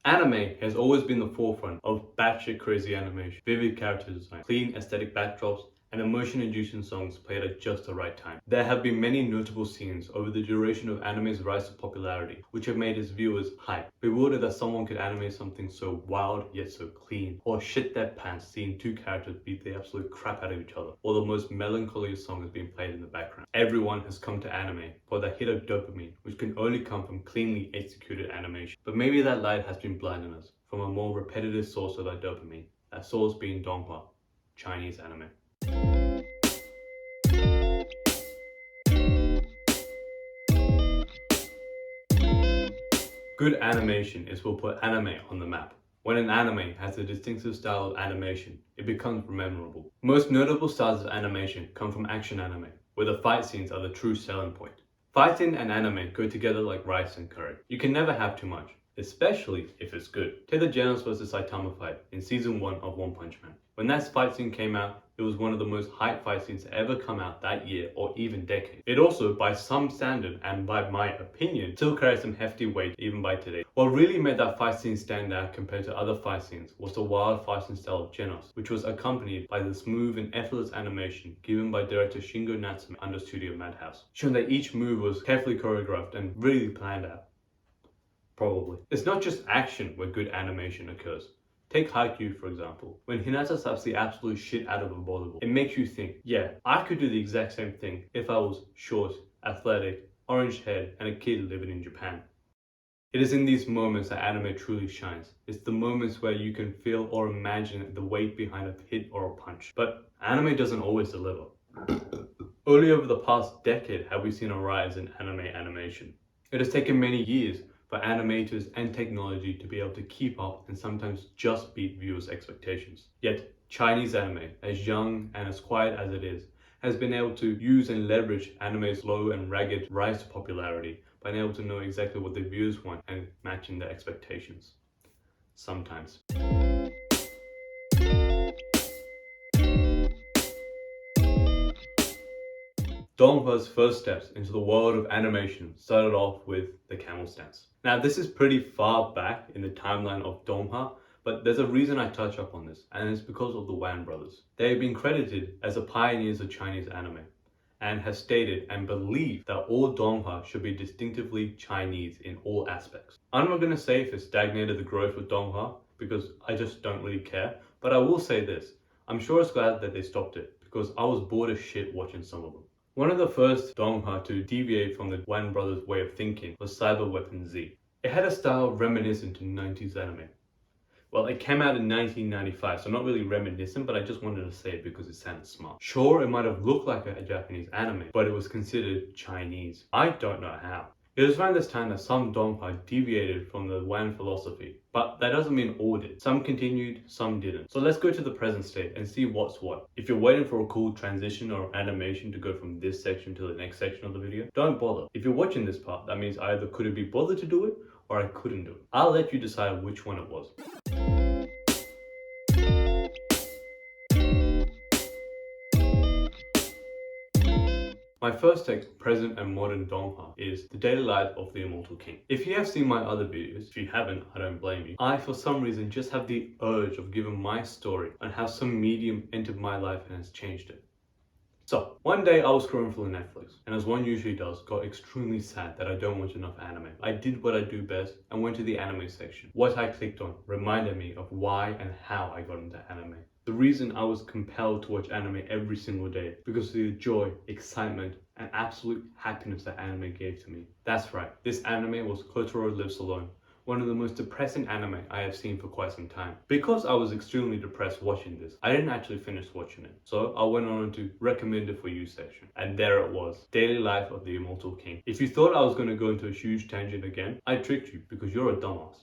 Anime has always been the forefront of batshit crazy animation, vivid character design, clean aesthetic backdrops, and emotion-inducing songs played at just the right time. There have been many notable scenes over the duration of anime's rise to popularity, which have made its viewers hype, bewildered that someone could animate something so wild yet so clean, or shit their pants seeing two characters beat the absolute crap out of each other, or the most melancholy song is being played in the background. Everyone has come to anime for the hit of dopamine, which can only come from cleanly executed animation. But maybe that light has been blinding us from a more repetitive source of that dopamine, that source being Donghua, Chinese anime. Good animation is what put anime on the map. When an anime has a distinctive style of animation, it becomes memorable. Most notable styles of animation come from action anime, where the fight scenes are the true selling point. Fighting and anime go together like rice and curry. You can never have too much, especially if it's good. Take the Genos vs Saitama fight in season 1 of One Punch Man. When that fight scene came out, it was one of the most hyped fight scenes to ever come out that year or even decade. It also, by some standard and by my opinion, still carries some hefty weight even by today. What really made that fight scene stand out compared to other fight scenes was the wild fighting style of Genos, which was accompanied by the smooth and effortless animation given by director Shingo Natsume under Studio Madhouse, showing that each move was carefully choreographed and really planned out. Probably. It's not just action where good animation occurs. Take Haikyuu for example. When Hinata slaps the absolute shit out of a volleyball, it makes you think, yeah, I could do the exact same thing if I was short, athletic, orange head, and a kid living in Japan. It is in these moments that anime truly shines. It's the moments where you can feel or imagine the weight behind a hit or a punch. But anime doesn't always deliver. Only over the past decade have we seen a rise in anime animation. It has taken many years for animators and technology to be able to keep up and sometimes just beat viewers' expectations. Yet, Chinese anime, as young and as quiet as it is, has been able to use and leverage anime's slow and ragged rise to popularity by being able to know exactly what the viewers want and matching their expectations. Sometimes. Donghua's first steps into the world of animation started off with the camel stance. Now this is pretty far back in the timeline of Donghua, but there's a reason I touch up on this, and it's because of the Wan brothers. They have been credited as the pioneers of Chinese anime, and have stated and believed that all Donghua should be distinctively Chinese in all aspects. I'm not going to say if it stagnated the growth of Donghua, because I just don't really care, but I will say this, I'm sure it's glad that they stopped it, because I was bored as shit watching some of them. One of the first Donghua to deviate from the Wan brothers' way of thinking was Cyber Weapon Z. It had a style reminiscent to 90s anime. Well, it came out in 1995, so not really reminiscent, but I just wanted to say it because it sounded smart. Sure, it might have looked like a Japanese anime, but it was considered Chinese. I don't know how. It was around this time that some Donghua deviated from the Wan philosophy, but that doesn't mean all did. Some continued, some didn't. So let's go to the present state and see what's what. If you're waiting for a cool transition or animation to go from this section to the next section of the video, don't bother. If you're watching this part, that means I either couldn't be bothered to do it or I couldn't do it. I'll let you decide which one it was. My first text, present and modern Donghua, is the daily life of the immortal king. If you have seen my other videos, if you haven't, I don't blame you. I, for some reason, just have the urge of giving my story and how some medium entered my life and has changed it. So, one day I was scrolling through Netflix, and as one usually does, got extremely sad that I don't watch enough anime. I did what I do best and went to the anime section. What I clicked on reminded me of why and how I got into anime. The reason I was compelled to watch anime every single day, because of the joy, excitement, and absolute happiness that anime gave to me. That's right, this anime was Kotaro Lives Alone, one of the most depressing anime I have seen for quite some time. Because I was extremely depressed watching this, I didn't actually finish watching it. So I went on to recommend it for you section. And there it was, Daily Life of the Immortal King. If you thought I was going to go into a huge tangent again, I tricked you because you're a dumbass.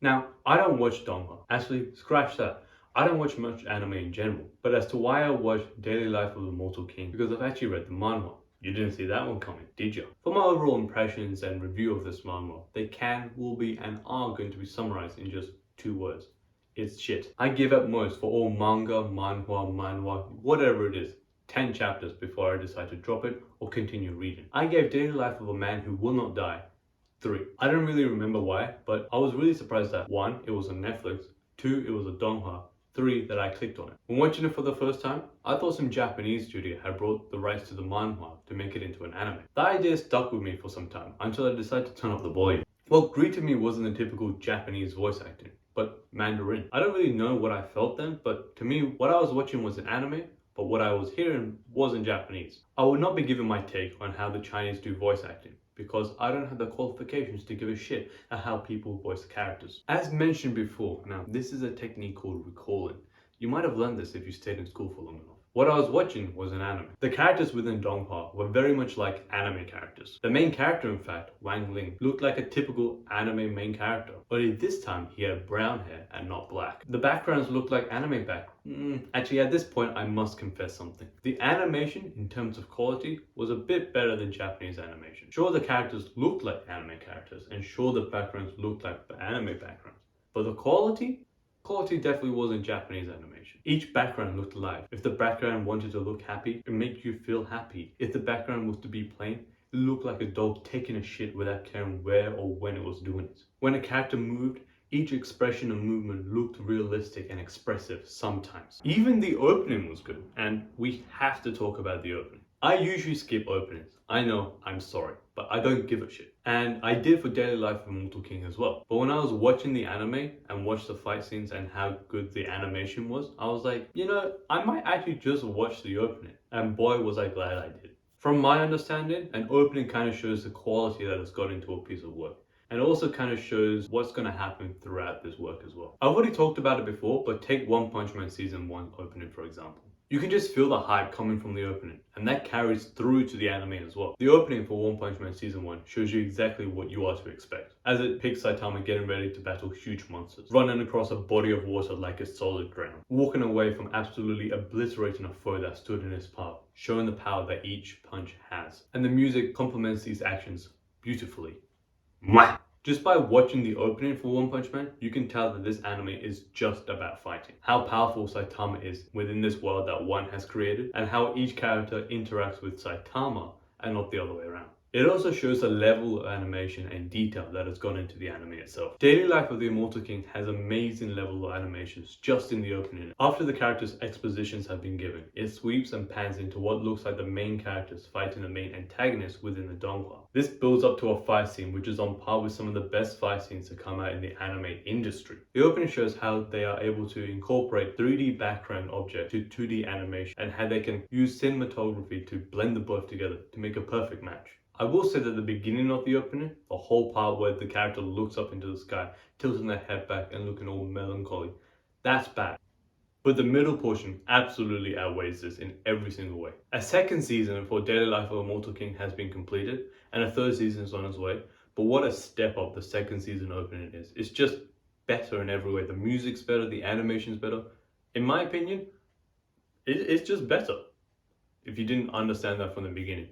Now, I don't watch Donghua. Actually, scratch that. I don't watch much anime in general. But as to why I watched Daily Life of the Immortal King, because I've actually read the manhwa. You didn't see that one coming, did you? For my overall impressions and review of this manhwa, they can, will be, and are going to be summarized in just 2 words. It's shit. I give at most for all manga, manhwa, whatever it is, 10 chapters before I decide to drop it or continue reading. I gave Daily Life of a Man Who Will Not Die 3. I don't really remember why, but I was really surprised that 1, it was on Netflix, 2, it was a Donghua, 3, that I clicked on it. When watching it for the first time, I thought some Japanese studio had brought the rights to the manhwa to make it into an anime. That idea stuck with me for some time until I decided to turn off the volume. What greeted me wasn't the typical Japanese voice acting, but Mandarin. I don't really know what I felt then, but to me, what I was watching was an anime, but what I was hearing wasn't Japanese. I would not be giving my take on how the Chinese do voice acting, because I don't have the qualifications to give a shit at how people voice characters. As mentioned before, now this is a technique called recalling. You might have learned this if you stayed in school for long enough. What I was watching was an anime. The characters within Donghua were very much like anime characters. The main character, in fact, Wang Ling, looked like a typical anime main character. Only this time he had brown hair and not black. The backgrounds looked like anime Actually, at this point, I must confess something. The animation, in terms of quality, was a bit better than Japanese animation. Sure, the characters looked like anime characters, and sure, the backgrounds looked like anime backgrounds. But the quality definitely wasn't Japanese animation. Each background looked alive. If the background wanted to look happy, it made you feel happy. If the background was to be plain, it looked like a dog taking a shit without caring where or when it was doing it. When a character moved, each expression and movement looked realistic and expressive sometimes. Even the opening was good, and we have to talk about the opening. I usually skip openings. I know, I'm sorry, but I don't give a shit. And I did for Daily Life of Immortal King as well. But when I was watching the anime and watched the fight scenes and how good the animation was, I was like, you know, I might actually just watch the opening. And boy, was I glad I did. From my understanding, an opening kind of shows the quality that has gone into a piece of work. And it also kind of shows what's going to happen throughout this work as well. I've already talked about it before, but take One Punch Man Season 1 opening for example. You can just feel the hype coming from the opening, and that carries through to the anime as well. The opening for One Punch Man Season 1 shows you exactly what you are to expect, as it picks Saitama getting ready to battle huge monsters, running across a body of water like it's solid ground, walking away from absolutely obliterating a foe that stood in his path, showing the power that each punch has. And the music complements these actions beautifully. Mwah! Just by watching the opening for One Punch Man, you can tell that this anime is just about fighting. How powerful Saitama is within this world that one has created, and how each character interacts with Saitama and not the other way around. It also shows the level of animation and detail that has gone into the anime itself. Daily Life of the Immortal King has amazing level of animations just in the opening. After the characters' expositions have been given, it sweeps and pans into what looks like the main characters fighting the main antagonist within the Donghua. This builds up to a fight scene which is on par with some of the best fight scenes to come out in the anime industry. The opening shows how they are able to incorporate 3D background objects to 2D animation, and how they can use cinematography to blend the both together to make a perfect match. I will say that the beginning of the opening, the whole part where the character looks up into the sky, tilting their head back and looking all melancholy, that's bad. But the middle portion absolutely outweighs this in every single way. A second season for Daily Life of Immortal King has been completed, and a third season is on its way. But what a step up the second season opening is. It's just better in every way. The music's better, the animation's better. In my opinion, it's just better. If you didn't understand that from the beginning.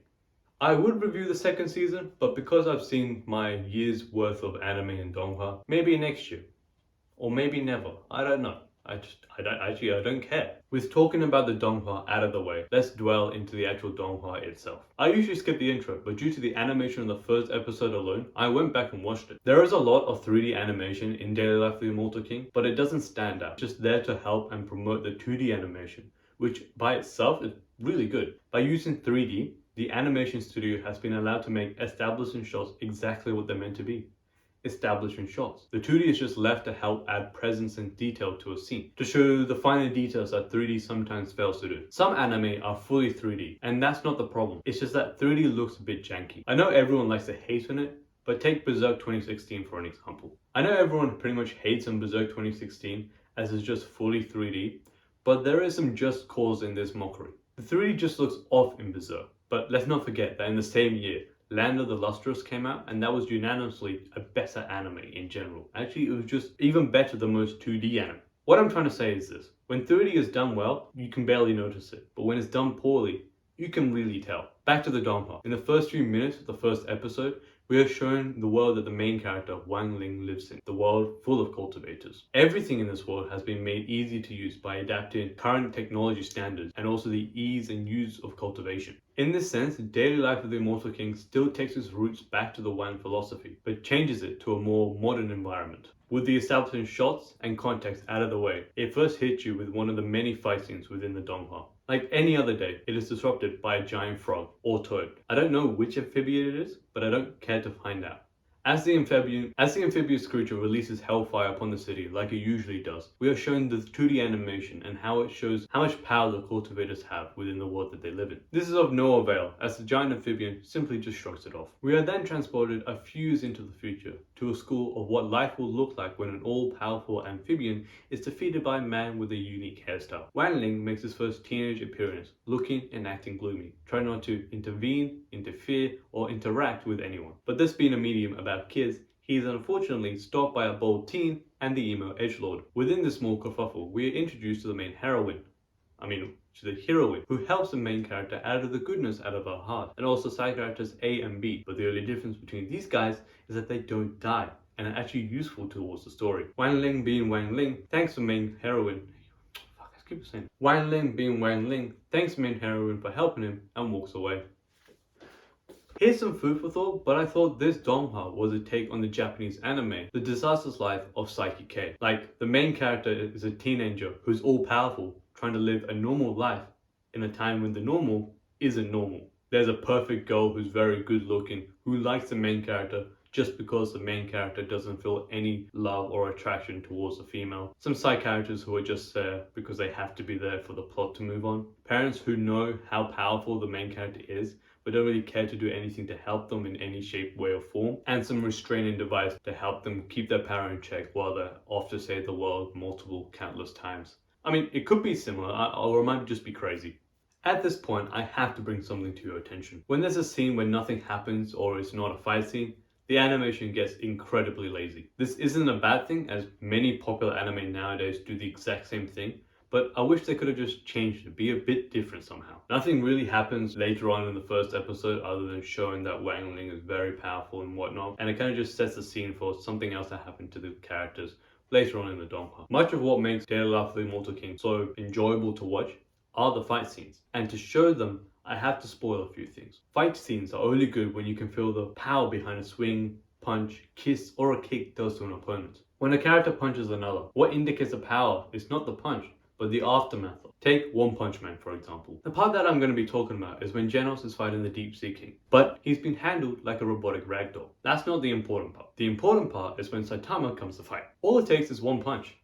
I would review the second season, but because I've seen my year's worth of anime in Donghua, maybe next year. Or maybe never. I don't know. I don't care. With talking about the Donghua out of the way, let's dwell into the actual Donghua itself. I usually skip the intro, but due to the animation of the first episode alone, I went back and watched it. There is a lot of 3D animation in Daily Life of the Immortal King, but it doesn't stand out. It's just there to help and promote the 2D animation, which by itself is really good. By using 3D, the animation studio has been allowed to make establishing shots exactly what they're meant to be. Establishing shots. The 2D is just left to help add presence and detail to a scene, to show the finer details that 3D sometimes fails to do. Some anime are fully 3D, and that's not the problem. It's just that 3D looks a bit janky. I know everyone likes to hate on it, but take Berserk 2016 for an example. I know everyone pretty much hates on Berserk 2016 as it's just fully 3D, but there is some just cause in this mockery. The 3D just looks off in Berserk. But let's not forget that in the same year, Land of the Lustrous came out, and that was unanimously a better anime in general. Actually, it was just even better than most 2D anime. What I'm trying to say is this. When 3D is done well, you can barely notice it. But when it's done poorly, you can really tell. Back to the Donghua. In the first few minutes of the first episode, we are shown the world that the main character, Wang Ling, lives in. The world full of cultivators. Everything in this world has been made easy to use by adapting current technology standards and also the ease and use of cultivation. In this sense, the daily life of the Immortal King still takes its roots back to the Wang philosophy, but changes it to a more modern environment. With the establishing shots and context out of the way, it first hits you with one of the many fight scenes within the Donghua. Like any other day, it is disrupted by a giant frog or toad. I don't know which amphibian it is, but I don't care to find out. As the amphibious creature releases hellfire upon the city like it usually does, we are shown the 2D animation and how it shows how much power the cultivators have within the world that they live in. This is of no avail, as the giant amphibian simply just shrugs it off. We are then transported a few years into the future, to a school of what life will look like when an all-powerful amphibian is defeated by a man with a unique hairstyle. Wan Ling makes his first teenage appearance, looking and acting gloomy, trying not to intervene, interfere, or interact with anyone. But this being a medium about kids, he is unfortunately stopped by a bold teen and the emo edgelord. Within this small kerfuffle, we are introduced to the main heroine. To the heroine, who helps the main character out of the goodness out of her heart, and also side characters A and B. But the only difference between these guys is that they don't die, and are actually useful towards the story. Wan Ling being Wan Ling, thanks the main heroine. Wan Ling being Wan Ling, thanks the main heroine for helping him, and walks away. Here's some food for thought, but I thought this Donghua was a take on the Japanese anime, The Disastrous Life of Psyche K. Like, the main character is a teenager who's all-powerful, trying to live a normal life in a time when the normal isn't normal. There's a perfect girl who's very good looking, who likes the main character just because the main character doesn't feel any love or attraction towards a female. Some side characters who are just there because they have to be there for the plot to move on. Parents who know how powerful the main character is, but don't really care to do anything to help them in any shape, way, or form. And some restraining device to help them keep their power in check while they're off to save the world countless times. I mean, it could be similar, or it might just be crazy. At this point, I have to bring something to your attention. When there's a scene where nothing happens or it's not a fight scene, the animation gets incredibly lazy. This isn't a bad thing, as many popular anime nowadays do the exact same thing, but I wish they could have just changed it, be a bit different somehow. Nothing really happens later on in the first episode other than showing that Wan Ling is very powerful and whatnot, and it kind of just sets the scene for something else that happened to the characters later on in the Donghua. Much of what makes Daily Life of the Immortal King so enjoyable to watch are the fight scenes, and to show them, I have to spoil a few things. Fight scenes are only good when you can feel the power behind a swing, punch, kiss, or a kick does to an opponent. When a character punches another, what indicates the power is not the punch, but the aftermath. Take One Punch Man, for example. The part that I'm going to be talking about is when Genos is fighting the Deep Sea King, but he's been handled like a robotic ragdoll. That's not the important part. The important part is when Saitama comes to fight. All it takes is one punch.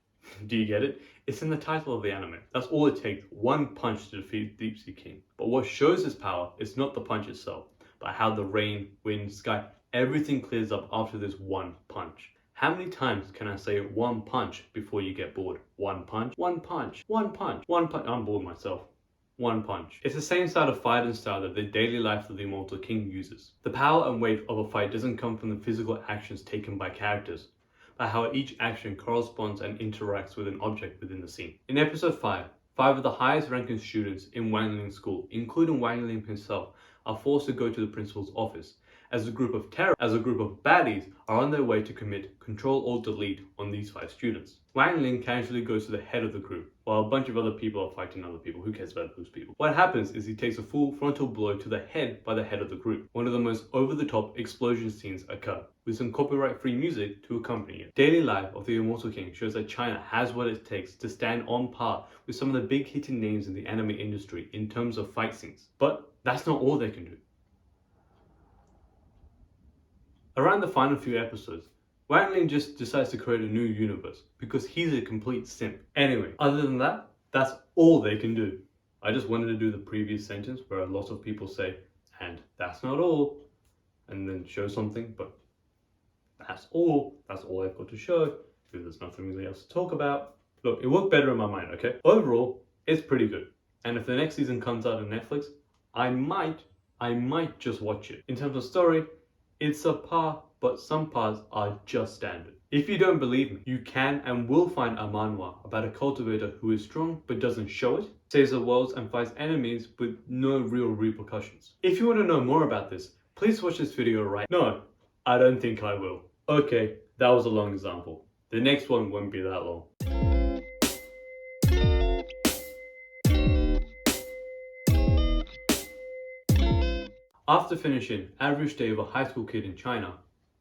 Do you get it? It's in the title of the anime. That's all it takes, one punch to defeat Deep Sea King. But what shows his power is not the punch itself, but how the rain, wind, sky, everything clears up after this one punch. How many times can I say one punch before you get bored? One punch, one punch, one punch, one punch. I'm bored myself. One punch. It's the same sort of fighting style that the daily life of the Immortal King uses. The power and weight of a fight doesn't come from the physical actions taken by characters, but how each action corresponds and interacts with an object within the scene. In episode 5, 5 of the highest ranking students in Wan Ling's school, including Wan Ling himself, are forced to go to the principal's office, as a group of baddies are on their way to commit Control-Alt-Delete on these 5 students. Wan Ling casually goes to the head of the group, while a bunch of other people are fighting other people. Who cares about those people? What happens is he takes a full frontal blow to the head by the head of the group. One of the most over-the-top explosion scenes occur, with some copyright-free music to accompany it. Daily Life of the Immortal King shows that China has what it takes to stand on par with some of the big hitting names in the anime industry in terms of fight scenes. But that's not all they can do. Around the final few episodes, Wan Ling just decides to create a new universe because he's a complete simp. Anyway, other than that, that's all they can do. I just wanted to do the previous sentence where a lot of people say, and that's not all, and then show something, but that's all I've got to show, because there's nothing really else to talk about. Look, it worked better in my mind, okay? Overall, it's pretty good. And if the next season comes out on Netflix, I might just watch it. In terms of story, it's subpar, but some parts are just standard. If you don't believe me, you can and will find a manhwa about a cultivator who is strong but doesn't show it, saves the worlds and fights enemies with no real repercussions. If you want to know more about this, please watch this video right now. No, I don't think I will. Okay, that was a long example. The next one won't be that long. After finishing Average Day of a High School Kid in China,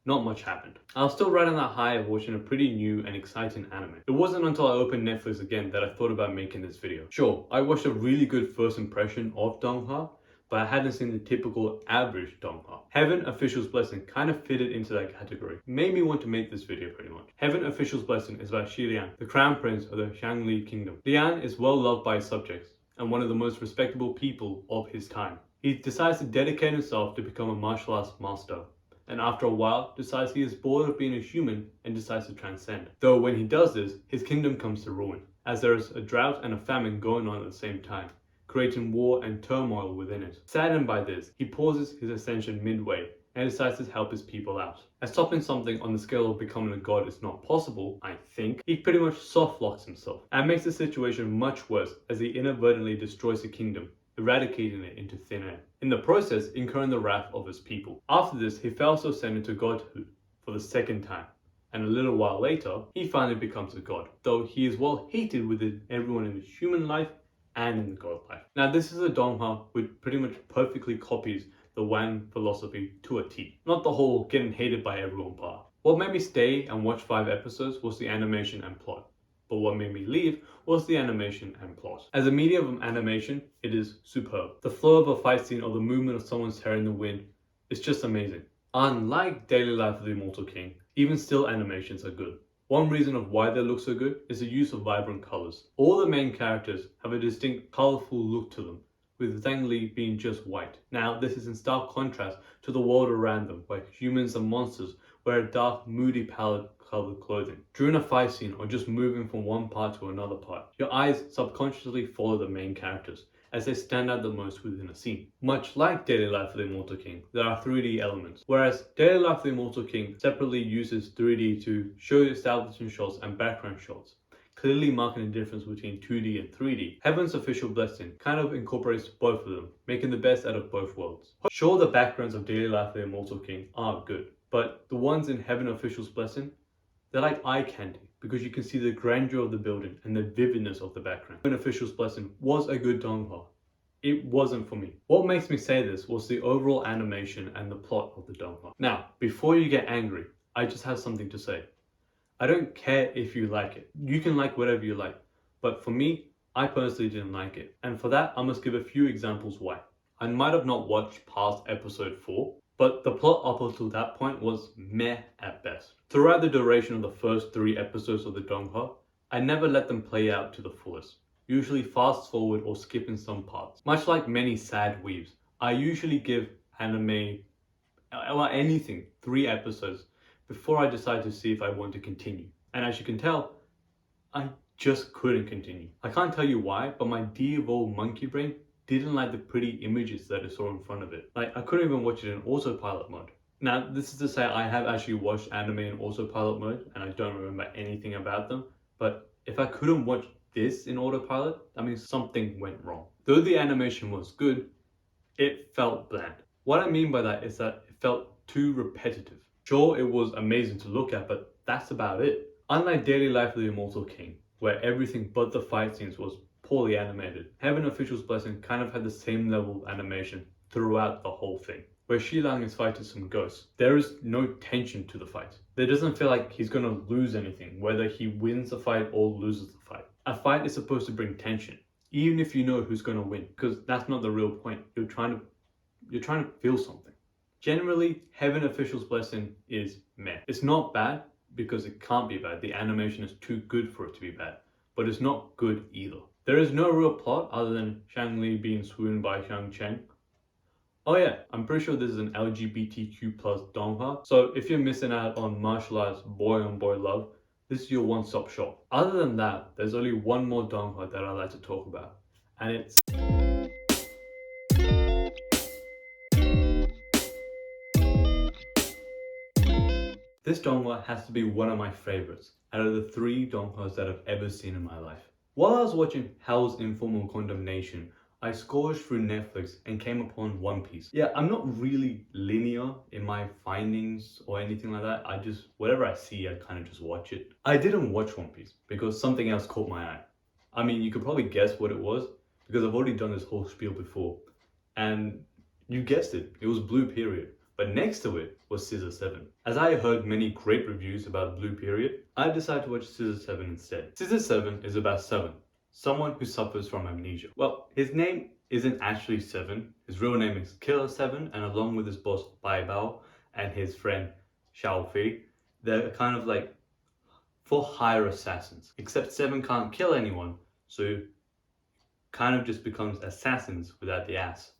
not much happened. I was still riding that high of watching a pretty new and exciting anime. It wasn't until I opened Netflix again that I thought about making this video. Sure, I watched a really good first impression of Donghua, but I hadn't seen the typical average Donghua. Heaven Official's Blessing kind of fitted into that category. Made me want to make this video pretty much. Heaven Official's Blessing is about Lian, the crown prince of the Shangli kingdom. Lian is well loved by his subjects and one of the most respectable people of his time. He decides to dedicate himself to become a martial arts master, and after a while decides he is bored of being a human and decides to transcend. Though when he does this, his kingdom comes to ruin, as there is a drought and a famine going on at the same time, creating war and turmoil within it. Saddened by this, he pauses his ascension midway and decides to help his people out. As stopping something on the scale of becoming a god is not possible, I think, he pretty much soft locks himself and makes the situation much worse as he inadvertently destroys the kingdom, eradicating it into thin air, in the process incurring the wrath of his people. After this, he fails to ascend into godhood for the second time, and a little while later, he finally becomes a god, though he is well hated within everyone in the human life and in the god life. Now this is a Donghua which pretty much perfectly copies the Wan philosophy to a T. Not the whole getting hated by everyone part. What made me stay and watch 5 episodes was the animation and plot. But what made me leave was the animation and plot. As a medium of animation, it is superb. The flow of a fight scene or the movement of someone's hair in the wind is just amazing. Unlike Daily Life of the Immortal King, even still animations are good. One reason of why they look so good is the use of vibrant colors. All the main characters have a distinct colorful look to them, with Zhang Li being just white. Now this is in stark contrast to the world around them, where humans and monsters wear a dark, moody palette colored clothing. During a fight scene or just moving from one part to another part, your eyes subconsciously follow the main characters as they stand out the most within a scene. Much like Daily Life of the Immortal King, there are 3D elements, whereas Daily Life of the Immortal King separately uses 3D to show establishing shots and background shots, clearly marking the difference between 2D and 3D. Heaven's Official Blessing kind of incorporates both of them, making the best out of both worlds. Sure, the backgrounds of Daily Life of the Immortal King are good, but the ones in Heaven Official's Blessing, they're like eye candy because you can see the grandeur of the building and the vividness of the background. Heaven Official's Blessing was a good Donghua. It wasn't for me. What makes me say this was the overall animation and the plot of the Donghua. Now, before you get angry, I just have something to say. I don't care if you like it. You can like whatever you like. But for me, I personally didn't like it. And for that, I must give a few examples why. I might have not watched past episode 4, but the plot up until that point was meh at best. Throughout the duration of the first 3 episodes of the Donghua, I never let them play out to the fullest, usually fast forward or skipping some parts. Much like many sad weebs, I usually give anime or anything 3 episodes before I decide to see if I want to continue. And as you can tell, I just couldn't continue. I can't tell you why, but my de-evolved monkey brain didn't like the pretty images that I saw in front of it. Like, I couldn't even watch it in autopilot mode. Now, this is to say I have actually watched anime in autopilot mode and I don't remember anything about them, but if I couldn't watch this in autopilot, that means something went wrong. Though the animation was good, it felt bland. What I mean by that is that it felt too repetitive. Sure, it was amazing to look at, but that's about it. Unlike Daily Life of the Immortal King, where everything but the fight scenes was poorly animated, Heaven Official's Blessing kind of had the same level of animation throughout the whole thing. Where Liang is fighting some ghosts, there is no tension to the fight. There doesn't feel like he's gonna lose anything, whether he wins the fight or loses the fight. A fight is supposed to bring tension, even if you know who's gonna win, because that's not the real point. You're trying to feel something. Generally, Heaven Official's Blessing is meh. It's not bad because it can't be bad. The animation is too good for it to be bad, but it's not good either. There is no real plot other than Shang Li being swooned by Shang Cheng. Oh yeah, I'm pretty sure this is an LGBTQ plus Donghua, so if you're missing out on martial arts boy on boy love, this is your one-stop shop. Other than that, there's only one more Donghua that I like to talk about, and it's this Donghua has to be one of my favorites out of the 3 Donghuas that I've ever seen in my life. While I was watching Hell's Informal Condemnation, I scourged through Netflix and came upon One Piece. Yeah, I'm not really linear in my findings or anything like that. Whatever I see, I kind of just watch it. I didn't watch One Piece because something else caught my eye. I mean, you could probably guess what it was because I've already done this whole spiel before. And You guessed it, it was Blue Period. But next to it was Scissor 7. As I heard many great reviews about Blue Period, I decided to watch Scissor 7 instead. Scissor 7 is about Seven, someone who suffers from amnesia. Well, his name isn't actually Seven. His real name is Killer 7, and along with his boss Bai Bao and his friend Xiao Fei, they're kind of like for hire assassins. Except Seven can't kill anyone, so kind of just becomes assassins without the ass.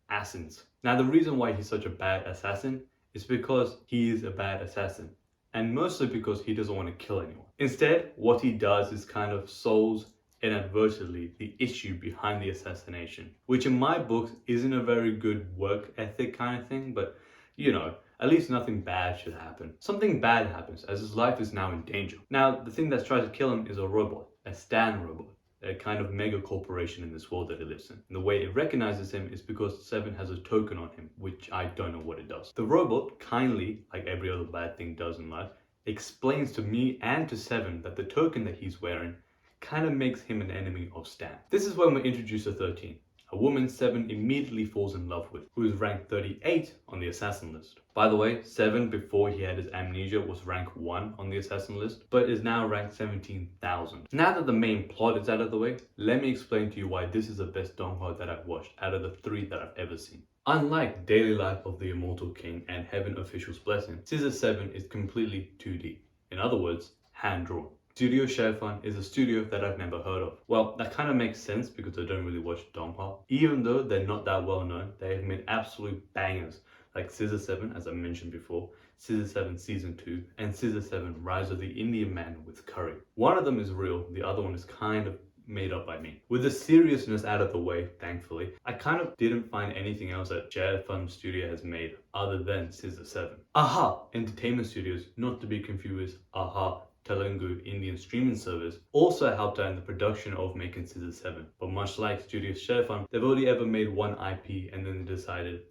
Assassins. Now the reason why he's such a bad assassin is because he is a bad assassin. And mostly because he doesn't want to kill anyone. Instead, what he does is kind of solves inadvertently the issue behind the assassination. Which in my books isn't a very good work ethic kind of thing, but you know, at least nothing bad should happen. Something bad happens as his life is now in danger. Now, the thing that's trying to kill him is a robot, a Stan robot. A kind of mega corporation in this world that he lives in. And the way it recognizes him is because Seven has a token on him, which I don't know what it does. The robot kindly, like every other bad thing does in life, explains to me and to Seven that the token that he's wearing kind of makes him an enemy of Stan. This is when we're introduced to 13. A woman Seven immediately falls in love with, who is ranked 38 on the assassin list. By the way, Seven, before he had his amnesia, was rank 1 on the assassin list, but is now ranked 17,000. Now that the main plot is out of the way, let me explain to you why this is the best Donghua that I've watched out of the 3 that I've ever seen. Unlike Daily Life of the Immortal King and Heaven Official's Blessing, Scissor 7 is completely 2D. In other words, hand-drawn. Studio Yshwa is a studio that I've never heard of. Well, that kind of makes sense because I don't really watch Donghua. Even though they're not that well known, they have made absolute bangers like Scissor 7, as I mentioned before, Scissor 7 Season 2, and Scissor 7 Rise of the Indian Man with Curry. One of them is real, the other one is kind of made up by me. With the seriousness out of the way, thankfully, I kind of didn't find anything else that Yshwa Studio has made other than Scissor 7. Aha! Entertainment Studios, not to be confused with Aha! Telugu Indian streaming service, also helped out in the production of making Scissor 7. But much like Studio Yshwa, they've only ever made one IP and then they decided,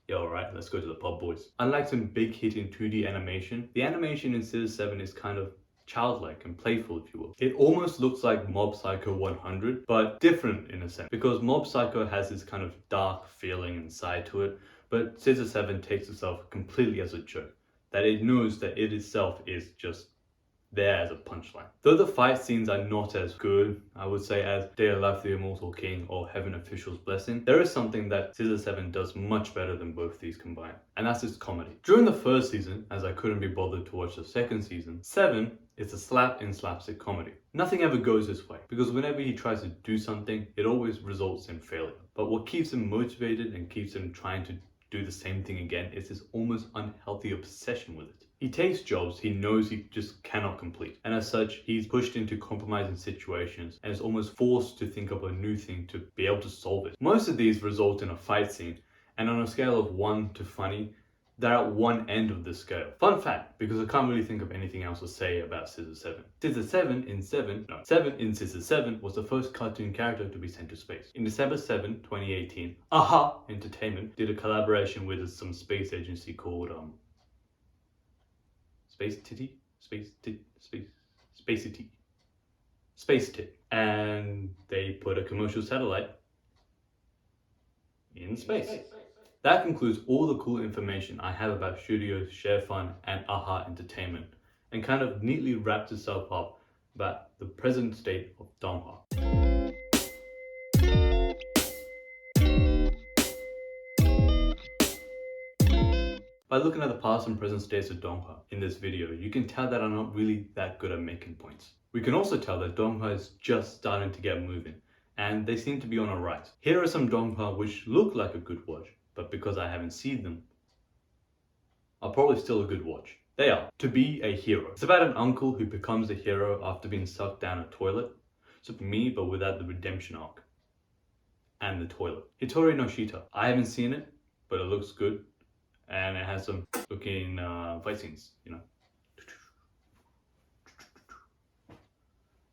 yeah, alright, let's go to the pub, boys. Unlike some big hit in 2D animation, the animation in Scissor 7 is kind of childlike and playful, if you will. It almost looks like Mob Psycho 100, but different in a sense, because Mob Psycho has this kind of dark feeling and side to it, but Scissor 7 takes itself completely as a joke, that it knows that it itself is just there as a punchline. Though the fight scenes are not as good, I would say, as Daily Life of the Immortal King or Heaven Official's Blessing, there is something that Scissor 7 does much better than both these combined, and that's its comedy. During the first season, as I couldn't be bothered to watch the second season, 7 is a slap in slapstick comedy. Nothing ever goes his way, because whenever he tries to do something, it always results in failure. But what keeps him motivated and keeps him trying to do the same thing again is his almost unhealthy obsession with it. He takes jobs he knows he just cannot complete, and as such, he's pushed into compromising situations and is almost forced to think of a new thing to be able to solve it. Most of these result in a fight scene, and on a scale of 1 to funny, they're at one end of the scale. Fun fact, because I can't really think of anything else to say about Scissor 7. Seven in Scissor 7 was the first cartoon character to be sent to space. In December 7, 2018, Aha! Entertainment did a collaboration with some space agency called Space Tit, and they put a commercial satellite in space. That concludes all the cool information I have about Studio Yshwa and Aha Entertainment, and kind of neatly wraps itself up about the present state of Donghua. By looking at the past and present states of Donghua in this video, you can tell that I'm not really that good at making points. We can also tell that Donghua is just starting to get moving, and they seem to be on a rise. Here are some Donghua which look like a good watch, but because I haven't seen them, are probably still a good watch. They are To Be a Hero. It's about an uncle who becomes a hero after being sucked down a toilet. So for me, but without the redemption arc. And the toilet. Hitori no Shita. I haven't seen it, but it looks good. And it has some looking fight scenes, you know.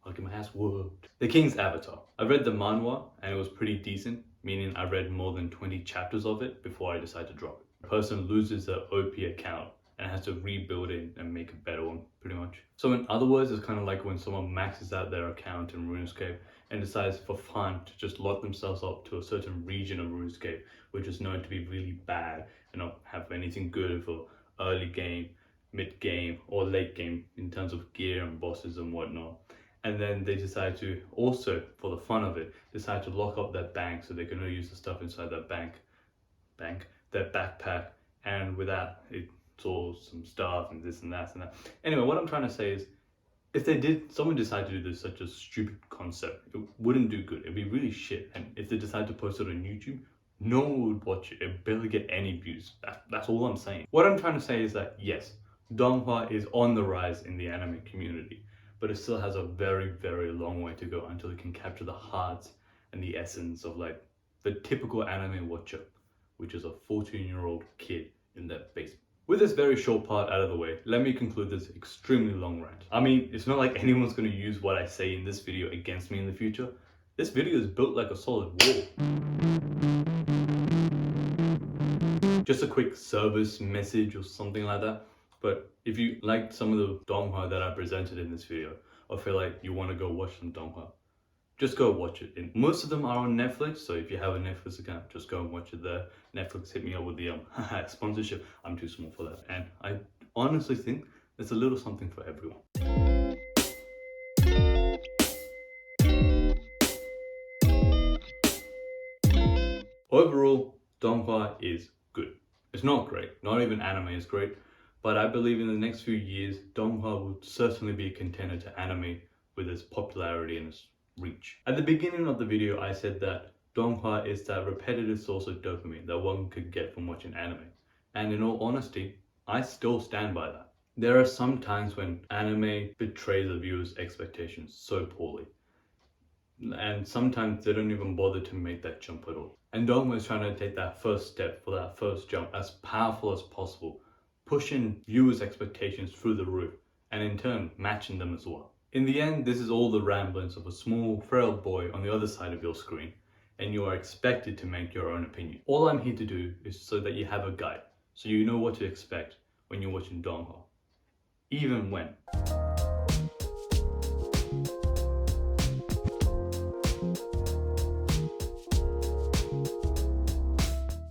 I'll get my ass whooped. The King's Avatar. I read the manhwa and it was pretty decent, meaning I read more than 20 chapters of it before I decided to drop it. A person loses their OP account and has to rebuild it and make a better one, pretty much. So in other words, it's kind of like when someone maxes out their account in RuneScape and decides for fun to just lock themselves up to a certain region of RuneScape, which is known to be really bad and not have anything good for early game, mid game, or late game in terms of gear and bosses and whatnot. And then they decide to also, for the fun of it, decide to lock up their bank so they can only use the stuff inside their their backpack, and with that it's all some stuff and this and that and that. Anyway, what I'm trying to say is, if someone decide to do this such a stupid concept, it wouldn't do good. It'd be really shit. And if they decide to post it on YouTube, no one would watch it. It'd barely get any views. That's all I'm saying. What I'm trying to say is that yes, Donghua is on the rise in the anime community, but it still has a very, very long way to go until it can capture the hearts and the essence of like the typical anime watcher, which is a 14-year-old kid in their basement. With this very short part out of the way, let me conclude this extremely long rant. I mean, it's not like anyone's going to use what I say in this video against me in the future. This video is built like a solid wall. Just a quick service message or something like that. But if you liked some of the Donghua that I presented in this video, or feel like you want to go watch some Donghua, just go watch it. And most of them are on Netflix, so if you have a Netflix account, just go and watch it there. Netflix hit me up with the sponsorship. I'm too small for that, and I honestly think there's a little something for everyone. Overall, Donghua is good. It's not great, not even anime is great, but I believe in the next few years, Donghua will certainly be a contender to anime with its popularity and its reach. At the beginning of the video, I said that Donghua is that repetitive source of dopamine that one could get from watching anime. And in all honesty, I still stand by that. There are some times when anime betrays the viewer's expectations so poorly. And sometimes they don't even bother to make that jump at all. And Donghua is trying to take that first step for that first jump as powerful as possible, pushing viewers' expectations through the roof, and in turn matching them as well. In the end, this is all the ramblings of a small, frail boy on the other side of your screen, and you are expected to make your own opinion. All I'm here to do is so that you have a guide, so you know what to expect when you're watching Donghua, even when